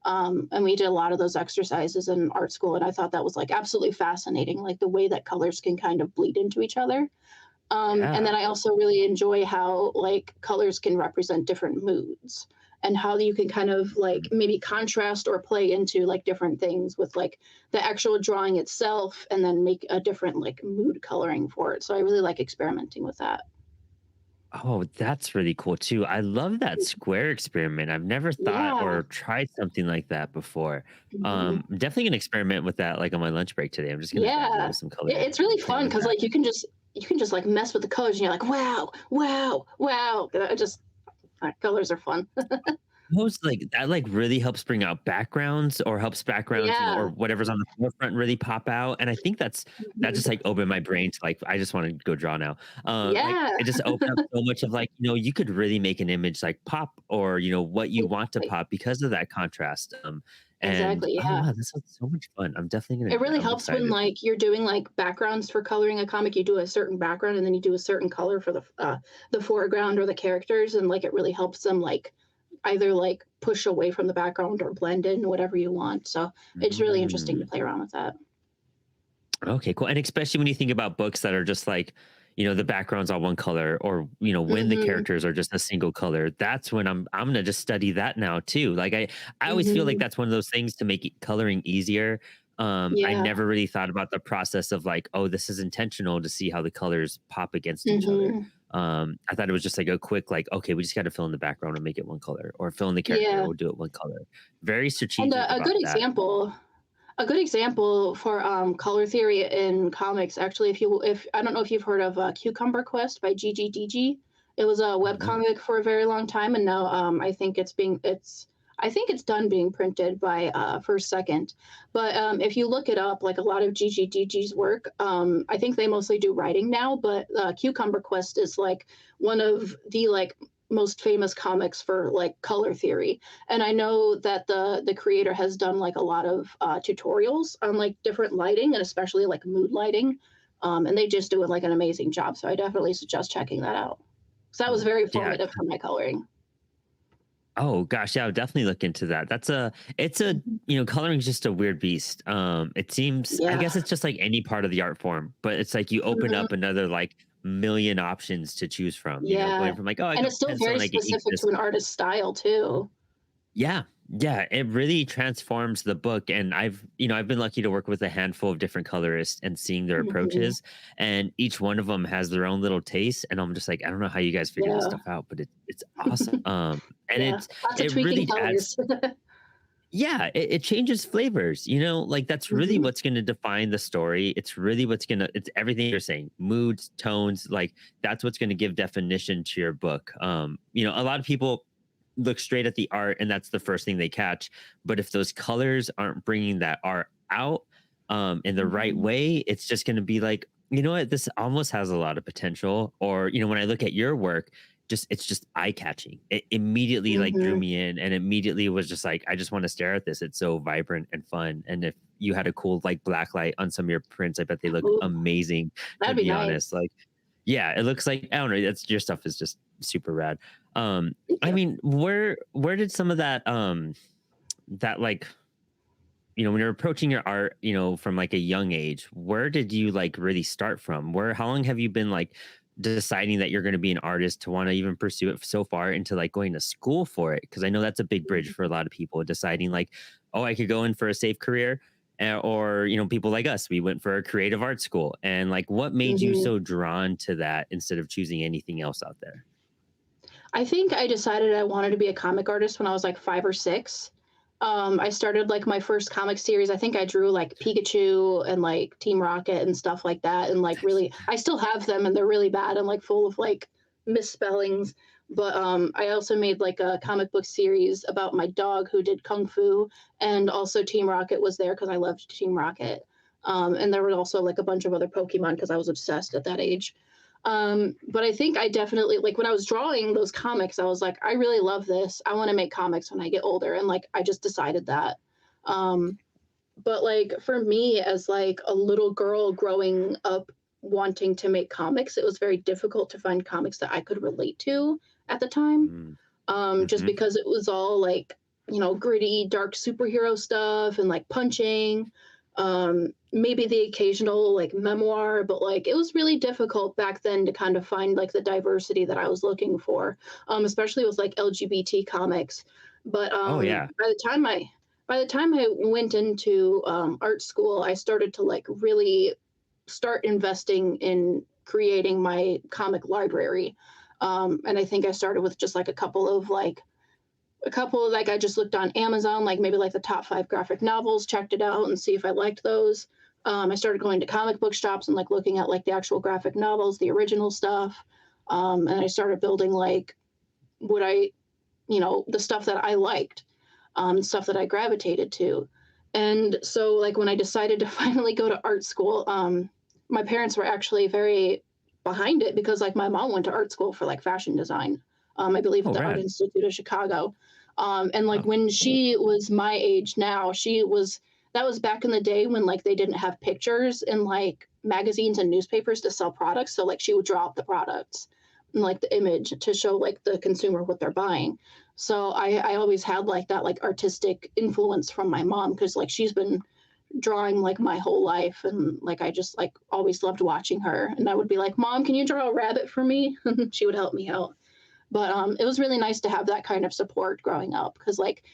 A: And we did a lot of those exercises in art school, and I thought that was like absolutely fascinating, like the way that colors can kind of bleed into each other. And
B: Yeah.
A: then I also really enjoy how like colors can represent different moods and how you can kind of like
B: Mm.
A: maybe contrast or play into like different things with like the actual drawing itself and then make a different like mood coloring for it. So I really like experimenting with that.
B: Oh, that's really cool too. I love that square experiment. I've never thought
A: Yeah.
B: or tried something like that before.
A: Mhm.
B: I'm definitely gonna experiment with that like on my lunch break today. I'm just gonna grab one
A: Yeah.
B: of some colors
A: It's really
B: and play
A: fun
B: with
A: because
B: that.
A: like you can just like mess with the colors and you're like, wow, wow, wow. I just colors are fun.
B: Most like that like really helps bring out backgrounds or helps backgrounds, or
A: Yeah.
B: whatever's on the forefront really pop out. And I think that
A: Mhm.
B: just like opened my brain to like I just want to go draw now. Like
A: Yeah.
B: it just opened up so much of like, you could really make an image like pop, or what you want to
A: Exactly.
B: pop because of that contrast. And
A: Exactly.
B: oh
A: Yeah.
B: wow, this is so much fun.
A: It really
B: I'm
A: helps when
B: excited.
A: like you're doing like backgrounds for coloring a comic. You do a certain background and then you do a certain color for the foreground or the characters, and like it really helps them like either like push away from the background or blend in whatever you want. So it's really interesting to
B: Mm.
A: play around with that.
B: Okay, cool. And especially when you think about books that are just like, the background's all one color, or when the
A: Hmm.
B: characters are just a single color, that's when I'm gonna just study that now too. Like I always feel like
A: Hmm.
B: that's one of those things to make coloring easier. I
A: Yeah.
B: never really thought about the process of like, oh, this is intentional to see how the colors pop against each other.
A: Hmm.
B: I thought it was just like a quick, like, okay, we just got to fill in the background and make it one color, or fill in the character,
A: Yeah.
B: we'll do it one color. Very
A: And
B: strategic about that.
A: a good example for color theory in comics, actually, if I don't know if you've heard of Cucumber Quest by GGDG. It was a
B: Oh
A: web
B: no.
A: comic for a very long time, and now I think it's done being printed by First Second. But if you look it up, like a lot of GGDG's work, I think they mostly do writing now. But Cucumber Quest is like one of the like most famous comics for like color theory, and I know that the creator has done like a lot of tutorials on like different lighting and especially like mood lighting, and they just do like an amazing job. So I definitely suggest checking that out. So that was very
B: Yeah.
A: formative for my coloring.
B: Oh gosh, yeah, I would definitely look into that. It's a,
A: Mhm.
B: coloring is just a weird beast. It seems, I
A: Yeah.
B: guess it's just like any part of the art form, but it's like you open
A: Mhm.
B: up another like million options to choose from,
A: Yeah,
B: going from like, oh, I
A: and
B: got
A: it's still
B: pencil
A: very
B: and I can ink
A: specific
B: this.
A: to an artist's style too.
B: Yeah. Yeah, it really transforms the book, and I've been lucky to work with a handful of different colorists and seeing their
A: Mhm.
B: approaches, and each one of them has their own little taste, and I'm just like, I don't know how you guys figure this
A: Yeah.
B: stuff out, but it's awesome. And
A: Yeah, lots of
B: it
A: tweaking
B: really adds.
A: colors.
B: Yeah, it changes flavors, like that's really
A: Mhm.
B: what's going to define the story. It's everything you're saying, moods, tones, like that's what's going to give definition to your book. A lot of people look straight at the art and that's the first thing they catch. But if those colors aren't bringing that art out in the right
A: Mhm.
B: way, it's just going to be like, you know what, this almost has a lot of potential. Or, when I look at your work, it's just eye catching. It immediately like drew
A: Mhm.
B: me in and immediately was just like, I just want to stare at this. It's so vibrant and fun. And if you had a cool like black light on some of your prints, I bet they look
A: Ooh,
B: amazing, to
A: that'd be
B: be
A: nice.
B: honest. Like, yeah, it looks like, I don't know, that's your stuff is just super rad.
A: Thank
B: I
A: you.
B: mean, where did some of that like, when you're approaching your art, from like a young age, where did you like really start from? How long have you been like deciding that you're going to be an artist to want to even pursue it so far into like going to school for it? Because I know that's a big bridge for a lot of people deciding like, oh, I could go in for a safe career. Or, people like us, we went for a creative art school. And like, what made you
A: Mhm.
B: so drawn to that instead of choosing anything else out there?
A: I think I decided I wanted to be a comic artist when I was like 5 or 6. I started like my first comic series. I think I drew like Pikachu and like Team Rocket and stuff like that. And like really, I still have them and they're really bad and like full of like misspellings. But I also made like a comic book series about my dog who did kung fu, and also Team Rocket was there because I loved Team Rocket. And there were also like a bunch of other Pokemon because I was obsessed at that age. But I think I definitely like when I was drawing those comics, I was like, I really love this. I want to make comics when I get older. And like I just decided that. Um, but like for me as like a little girl growing up wanting to make comics, it was very difficult to find comics that I could relate to at the time. Just
B: Mm-hmm.
A: because it was all like gritty, dark superhero stuff and like punching. Maybe the occasional like memoir, but like it was really difficult back then to kind of find like the diversity that I was looking for, especially with like LGBT comics. But
B: Oh yeah.
A: by the time I went into art school, I started to like really start investing in creating my comic library. And I think I started with just like a couple of I just looked on Amazon, like maybe like the top 5 graphic novels, checked it out and see if I liked those. I started going to comic book shops and like looking at like the actual graphic novels, the original stuff. And I started building like what the stuff that I liked, stuff that I gravitated to. And so like when I decided to finally go to art school, my parents were actually very behind it because like my mom went to art school for like fashion design. I believe at
B: Oh
A: the Art
B: rad.
A: Institute of Chicago. And like
B: Oh
A: when
B: cool.
A: she was my age now, that was back in the day when like they didn't have pictures in like magazines and newspapers to sell products. So like she would draw up the products and like the image to show like the consumer what they're buying. So I always had like that like artistic influence from my mom because like she's been drawing like my whole life and like I just like always loved watching her and I would be like, Mom, can you draw a rabbit for me? She would help me out. But it was really nice to have that kind of support growing up because like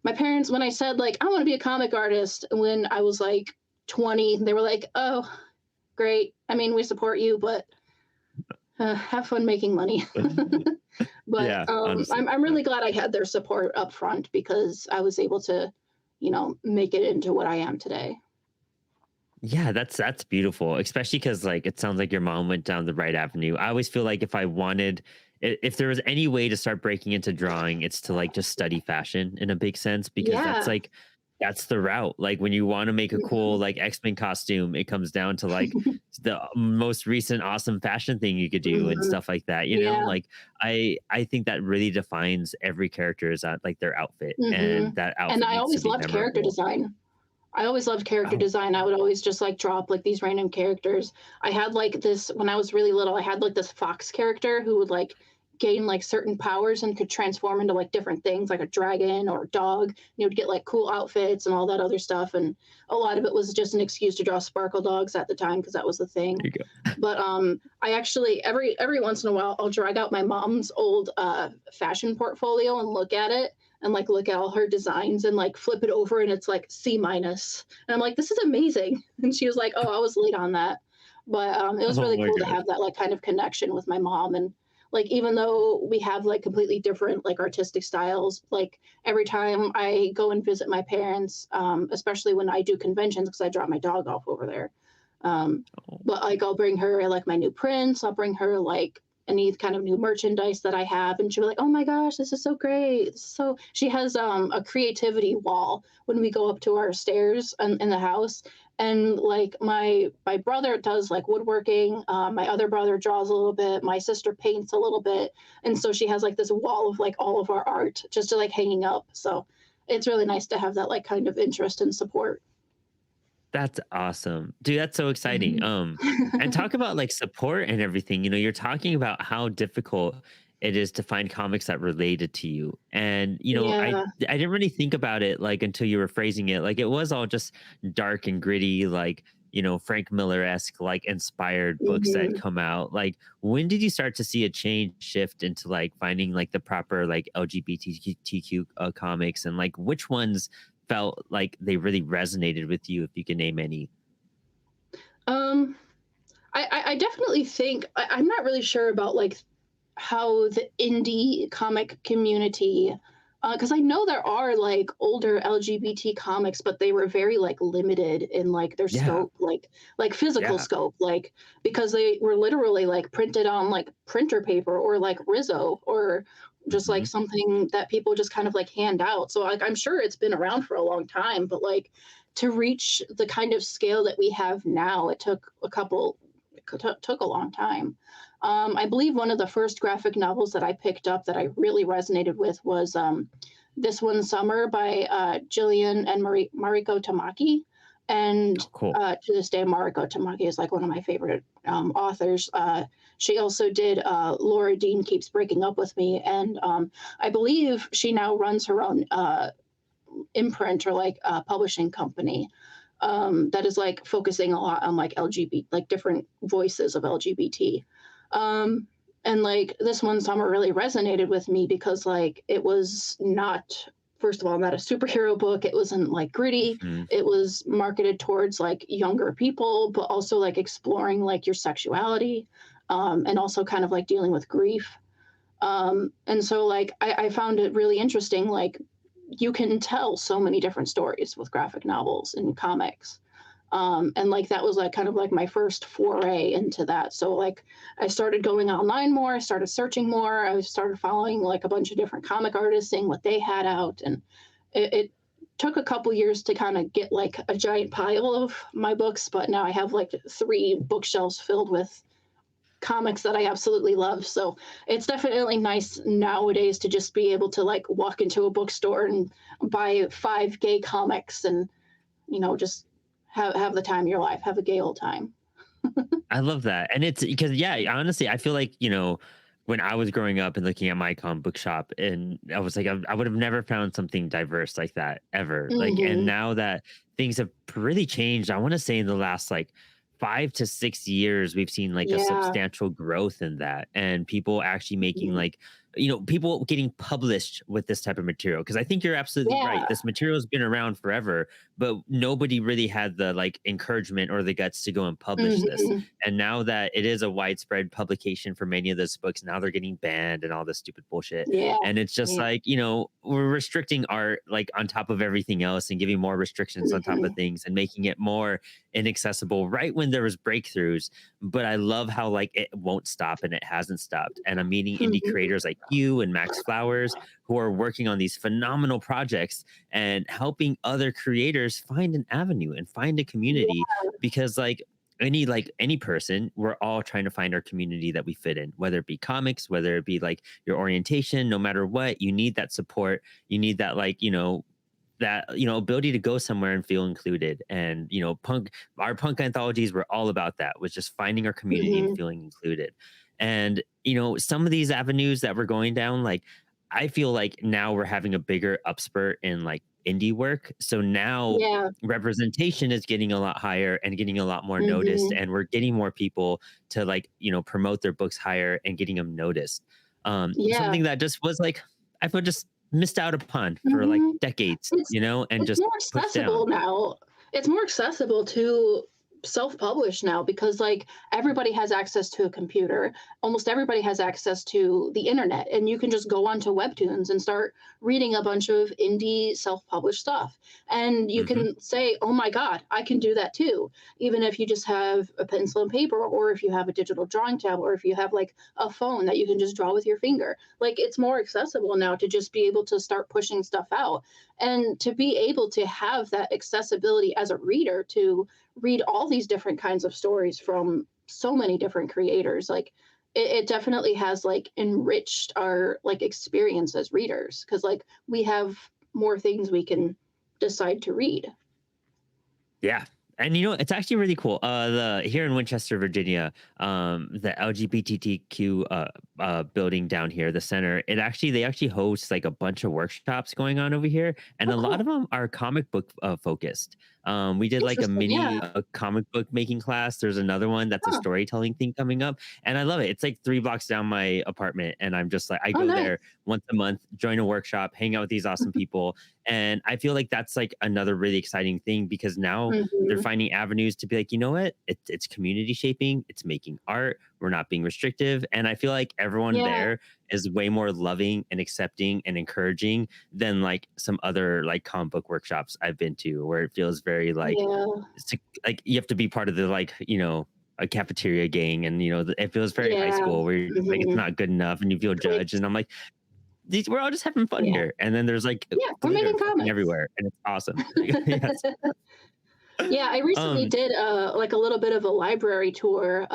A: my parents, when I said like I want to be a comic artist when I was like 20, they were like, oh, great. I mean, we support you, but have fun making money. But
B: Yeah, honestly.
A: I'm
B: Yeah.
A: really glad I had their support up front because I was able to, make it into what I am today.
B: Yeah, that's beautiful, especially because like it sounds like your mom went down the right avenue. I always feel like if I wanted, if there was any way to start breaking into drawing, it's to like just study fashion in a big sense because
A: Yeah.
B: that's the route. Like when you want to make a cool
A: Mhm.
B: like X-Men costume, it comes down to like the most recent awesome fashion thing you could do and
A: Mhm.
B: stuff like that.
A: Yeah.
B: Like I think that really defines every character is that like their outfit, and
A: Mhm.
B: that
A: And
B: outfit
A: I
B: needs to
A: always
B: be
A: loved character
B: memorable.
A: design. I always loved character
B: Oh,
A: design. I would always just like draw up like these random characters. I had like this when I was really little, I had like this fox character who would like gain like certain powers and could transform into like different things like a dragon or a dog. And you would get like cool outfits and all that other stuff. And a lot of it was just an excuse to draw sparkle dogs at the time because that was the thing.
B: there you go.
A: But I actually every once in a while I'll drag out my mom's old fashion portfolio and look at it and like look at all her designs and like flip it over and it's like C minus. And I'm like, this is amazing. And she was like, oh, I was late on that. But it was
B: Oh
A: really
B: my
A: cool to
B: gosh.
A: have that like kind of connection with my mom. And like even though we have like completely different like artistic styles, like every time I go and visit my parents, especially when I do conventions because I drop my dog off over there. Um,
B: Oh.
A: but like I'll bring her like my new prints, I'll bring her like any kind of new merchandise that I have, and she'll be like, "Oh my gosh, this is so great!" So she has a creativity wall when we go up to our stairs in the house, and like my brother does like woodworking, my other brother draws a little bit, my sister paints a little bit, and so she has like this wall of like all of our art just to like hanging up. So it's really nice to have that like kind of interest and support.
B: That's awesome. Dude, that's so exciting.
A: Mhm.
B: And talk about like support and everything. You're talking about how difficult it is to find comics that related to you. And
A: Yeah.
B: I didn't really think about it like until you were phrasing it. Like it was all just dark and gritty, like Frank Miller-esque, like inspired books that
A: Mhm.
B: come out. Like when did you start to see a change shift into like finding like the proper like LGBTQ comics, and like which ones felt like they really resonated with you, if you can name any?
A: Um, I definitely think I'm not really sure about like how the indie comic community, because I know there are like older LGBT comics, but they were very like limited in like their
B: Yeah,
A: scope, like physical
B: yeah.
A: scope, like because they were literally like printed on like printer paper or like Rizzo or just like
B: Mhm.
A: something that people just kind of like hand out. So like I'm sure it's been around for a long time, but like to reach the kind of scale that we have now, it took a long time. I believe one of the first graphic novels that I picked up that I really resonated with was This One Summer by Jillian and Mariko Tamaki. And
B: Oh, cool.
A: to this day, Mariko Tamaki is like one of my favorite authors. She also did Laura Dean Keeps Breaking Up with Me, and I believe she now runs her own imprint or like publishing company that is like focusing a lot on like LGBT, like different voices of LGBT. Um, and like this one summer really resonated with me because like it was not, first of all, not a superhero book. It wasn't like gritty.
B: Mhm.
A: It was marketed towards like younger people, but also like exploring like your sexuality, and also kind of like dealing with grief. And so like I found it really interesting. Like you can tell so many different stories with graphic novels and comics. And like that was like kind of like my first foray into that. So like I started going online more, I started searching more, I started following like a bunch of different comic artists, seeing what they had out, and it took a couple years to kind of get like a giant pile of my books, but now I have like three bookshelves filled with comics that I absolutely love. So it's definitely nice nowadays to just be able to like walk into a bookstore and buy five gay comics and just have the time of your life, have a gay old time.
B: I love that. And it's because, yeah, honestly, I feel like, when I was growing up and looking at my comic book shop, and I was like, I would have never found something diverse like that ever. Like, and
A: Mhm.
B: now that things have really changed, I want to say in the last like 5 to 6 years, we've seen like a
A: Yeah.
B: substantial growth in that, and people actually making
A: Mhm.
B: like, people getting published with this type of material. Cause I think you're absolutely right.
A: Yeah.
B: This material has been around forever, but nobody really had the like encouragement or the guts to go and publish this.
A: Mhm.
B: And now that it is a widespread publication for many of those books, now they're getting banned and all this stupid bullshit.
A: Yeah.
B: And it's just
A: Yeah.
B: like, we're restricting art like on top of everything else and giving more restrictions on top of
A: Mhm.
B: things and making it more inaccessible right when there was breakthroughs. But I love how like it won't stop and it hasn't stopped. And I'm meeting indie
A: Mhm.
B: creators like you and Max Flowers who are working on these phenomenal projects and helping other creators find an avenue and find a community, because any person, we're all trying to find our community that we fit in, whether it be comics, whether it be like your orientation. No matter what, you need that support, you need that ability to go somewhere and feel included. And our punk anthologies were all about that, was just finding our community and
A: Mhm.
B: feeling included. And some of these avenues that we're going down, like I feel like now we're having a bigger upspurt in like indie work. So now
A: Yeah.
B: representation is getting a lot higher and getting a lot more noticed,
A: Mhm.
B: and we're getting more people to like promote their books higher and getting them noticed.
A: Yeah.
B: Something that just was like I feel just missed out upon for like
A: Mhm.
B: decades,
A: It's
B: and
A: it's
B: just
A: more
B: pushed down.
A: accessible now. It's more accessible to self-publish now because like everybody has access to a computer. Almost everybody has access to the internet, and you can just go onto Webtoons and start reading a bunch of indie self-published stuff. And you
B: Hmm.
A: can say, "Oh my god, I can do that too." Even if you just have a pencil and paper, or if you have a digital drawing tab, or if you have like a phone that you can just draw with your finger. Like it's more accessible now to just be able to start pushing stuff out, and to be able to have that accessibility as a reader to read all these different kinds of stories from so many different creators. Like it definitely has like enriched our like experience as readers because like we have more things we can decide to read.
B: Yeah. And it's actually really cool. The here in Winchester, Virginia, the LGBTQ building down here, the center, they actually host like a bunch of workshops going on over here, and
A: Oh
B: a lot
A: cool.
B: of them are comic book focused. We did like a
A: Interesting.
B: mini
A: Yeah.
B: comic book making class. There's another one that's a
A: Huh.
B: storytelling thing coming up, and I love it. It's like 3 blocks down my apartment, and I'm just like I
A: Oh
B: go
A: nice.
B: there once a month, join a workshop, hang out with these awesome people, and I feel like that's like another really exciting thing because now they're
A: Hmm.
B: finding avenues to be like, you know what? It's community shaping. It's making art. We're not being restrictive. And I feel like everyone
A: Yeah.
B: there is way more loving and accepting and encouraging than like some other like comic book workshops I've been to, where it feels very like,
A: Yeah.
B: like you have to be part of the like, a cafeteria gang. And, it feels very high
A: Yeah.
B: school where you're just like, it's
A: Hmm.
B: not good enough and you feel judged.
A: It's
B: And I'm like, we're all just having fun
A: yeah.
B: here. And then there's like
A: Yeah. We're
B: glitter
A: making
B: fucking
A: comics.
B: everywhere. And it's awesome. Yes.
A: Yeah, I recently
B: um,
A: did like a little bit of a library tour,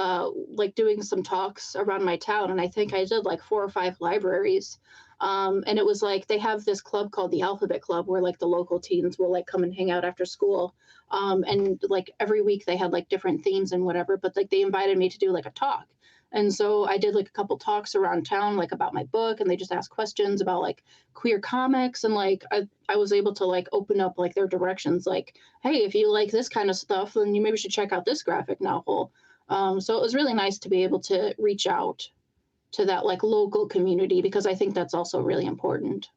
A: like doing some talks around my town, and I think I did like 4 or 5 libraries. And it was like they have this club called the Alphabet Club where like the local teens will like come and hang out after school. And like every week they had like different themes and whatever, but like they invited me to do like a talk. And so I did like a couple talks around town, like about my book, and they just asked questions about like queer comics, and like I was able to like open up like their directions, like, hey, if you like this kind of stuff, then you maybe should check out this graphic novel. So it was really nice to be able to reach out to that like local community because I think that's also really important.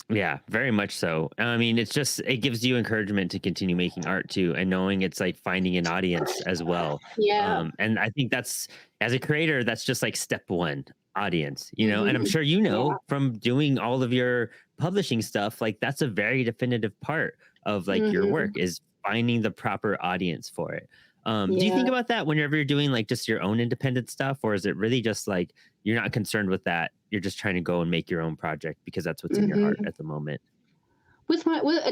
B: Yeah, very much so. I mean, it's just it gives you encouragement to continue making art too, and knowing it's like finding an audience as well.
A: Yeah.
B: And I think that's as a creator, that's just like step one, audience. And I'm
A: Hmm.
B: sure you
A: Yeah.
B: know from doing all of your publishing stuff, like that's a very definitive part of like your work
A: Hmm.
B: is finding the proper audience for it. Do you think
A: Yeah.
B: about that whenever you're doing like just your own independent stuff, or is it really just like you're not concerned with that. You're just trying to go and make your own project because that's what's in your heart
A: Hmm.
B: at the moment.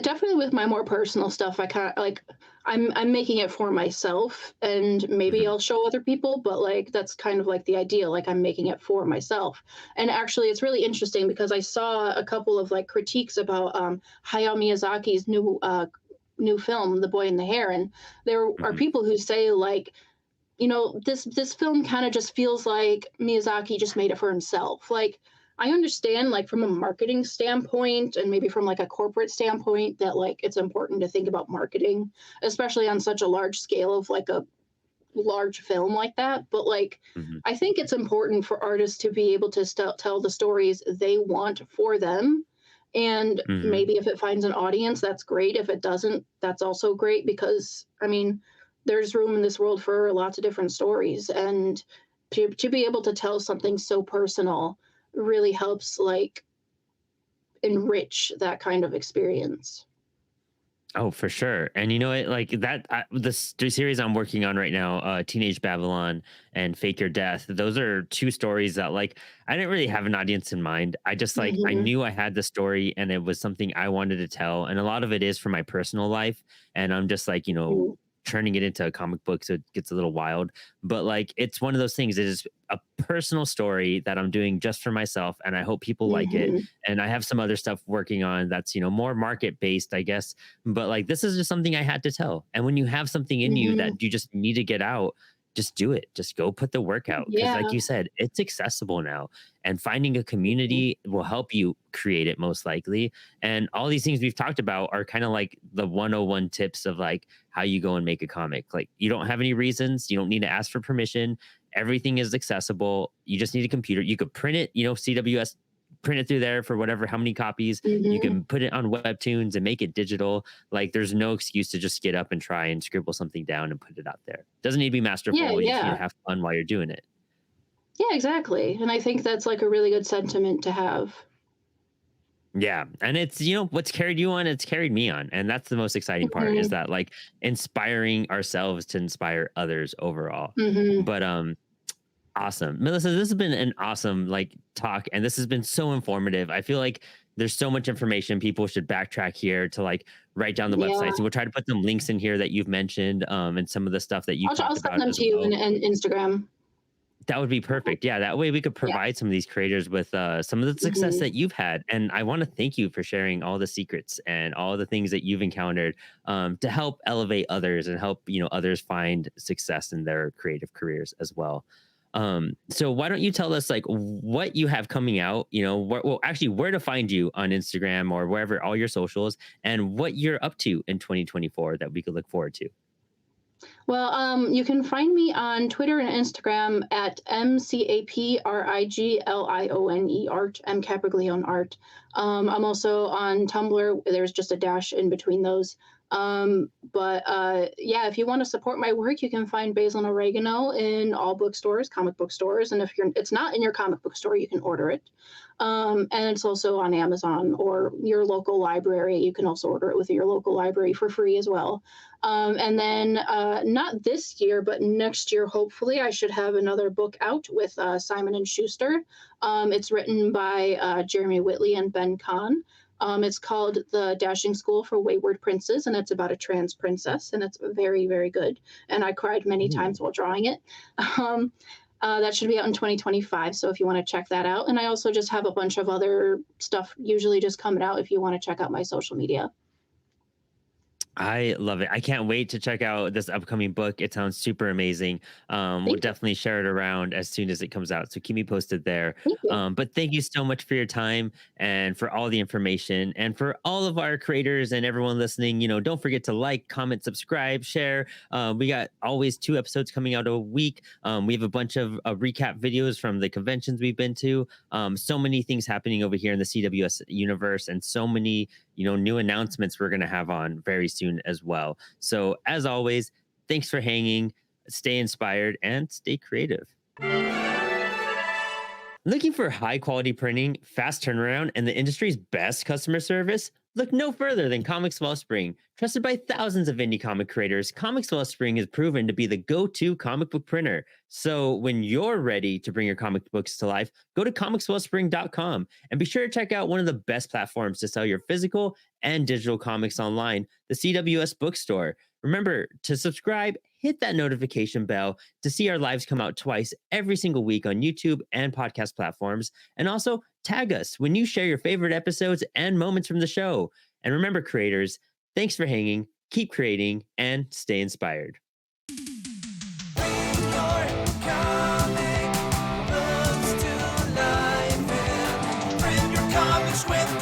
A: Definitely with my more personal stuff, I kind of like I'm making it for myself, and maybe
B: Mhm,
A: I'll show other people, but like that's kind of like the idea, like I'm making it for myself. And actually it's really interesting because I saw a couple of like critiques about Hayao Miyazaki's new film The Boy and the Heron. There are
B: mhm.
A: people who say like, this film kind of just feels like Miyazaki just made it for himself. Like I understand like from a marketing standpoint and maybe from like a corporate standpoint that like it's important to think about marketing, especially on such a large scale of like a large film like that, but like
B: Mhm,
A: I think it's important for artists to be able to tell the stories they want for them. And
B: mhm.
A: maybe if it finds an audience, that's great. If it doesn't, that's also great because I mean, there's room in this world for lots of different stories. And to be able to tell something so personal really helps like enrich that kind of experience.
B: Oh, for sure. And you know what? Like that, this series I'm working on right now, Teenage Babylon and Fake Your Death. Those are two stories that, like, I didn't really have an audience in mind. I just like I
A: Hmm.
B: knew I had the story, and it was something I wanted to tell. And a lot of it is from my personal life, and I'm just like, turning it into a comic book, so it gets a little wild. But like, it's one of those things. It is a personal story that I'm doing just for myself, and I hope people like it.
A: Hmm.
B: And I have some other stuff working on that's more market based, I guess, but like this is just something I had to tell. And when you have something in you
A: Hmm.
B: that you just need to get out, just do it. Just go put the work out. Cause like
A: Yeah.
B: you said, it's accessible now. And finding a
A: Mhm.
B: community will help you create it most likely. And all these things we've talked about are kind of like the 101 tips of like how you go and make a comic. Like you don't have any reasons, you don't need to ask for permission. Everything is accessible. You just need a computer. You could print it, CWS, print it through there for whatever, how many copies. You
A: Mhm.
B: can put it on Webtoons and make it digital. Like there's no excuse to just get up and try and scribble something down and put it out there. Doesn't need to be
A: Yeah,
B: masterful. You just need to
A: yeah.
B: have fun while you're doing it.
A: Yeah, exactly, and I think that's, like, a really good sentiment to have.
B: Yeah. And it's, what's carried you on, it's carried me on. And that's the most exciting part is
A: Mhm,
B: that like inspiring ourselves to inspire others overall.
A: mhm.
B: But awesome. Melissa, this has been an awesome like talk and this has been so informative. I feel like there's so much information people should backtrack here to like write down the
A: Yeah.
B: websites. And we'll try to put some links in here that you've mentioned and some of the stuff that you've
A: I'll
B: talked
A: send
B: about
A: them
B: as
A: to you
B: well.
A: in Instagram.
B: That would be perfect. Yeah, that way we could
A: Yeah.
B: provide some of these creators with some of the success
A: Mhm.
B: that you've had. And I want to thank you for sharing all the secrets and all the things that you've encountered to help elevate others and help others find success in their creative careers as well. So why don't you tell us like what you have coming out? Well, actually, where to find you on Instagram or wherever all your socials, and what you're up to in 2024 that we could look forward to.
A: Well, you can find me on Twitter and Instagram at MCAPRIGLIONE art, M Capriglione art. I'm also on Tumblr. There's just a dash in between those. But yeah, if you want to support my work, you can find Basil and Oregano in all bookstores, comic book stores. And if it's not in your comic book store, you can order it. And it's also on Amazon or your local library. You can also order it with your local library for free as well. And then not this year, but next year, hopefully, I should have another book out with Simon and Schuster. It's written by Jeremy Whitley and Ben Kahn. It's called The Dashing School for Wayward Princes, and it's about a trans princess, and it's very, very good. And I cried many
B: Ooh.
A: times while drawing it. Um, that should be out in 2025, so if you want to check that out. And I also just have a bunch of other stuff usually just coming out if you want to check out my social media.
B: I love it. I can't wait to check out this upcoming book. It sounds super amazing. We'll
A: Thank you.
B: definitely share it around as soon as it comes out. So keep me posted there.
A: Thank you.
B: But thank you so much for your time and for all the information and for all of our creators and everyone listening. Don't forget to like, comment, subscribe, share. We got always 2 episodes coming out a week. We have a bunch of recap videos from the conventions we've been to. So many things happening over here in the CWS universe, and so many new announcements we're going to have on very soon as well. So as always, thanks for hanging, stay inspired, and stay creative. Looking for high quality printing, fast turnaround, and the industry's best customer service? Look no further than Comix Wellspring. Trusted by thousands of indie comic creators, Comix Wellspring is proven to be the go-to comic book printer. So when you're ready to bring your comic books to life, go to comicswellspring.com and be sure to check out one of the best platforms to sell your physical and digital comics online, the CWS Bookstore. Remember to subscribe, hit that notification bell to see our lives come out twice every single week on YouTube and podcast platforms. And also tag us when you share your favorite episodes and moments from the show. And remember, creators, thanks for hanging, keep creating, and stay inspired.
C: With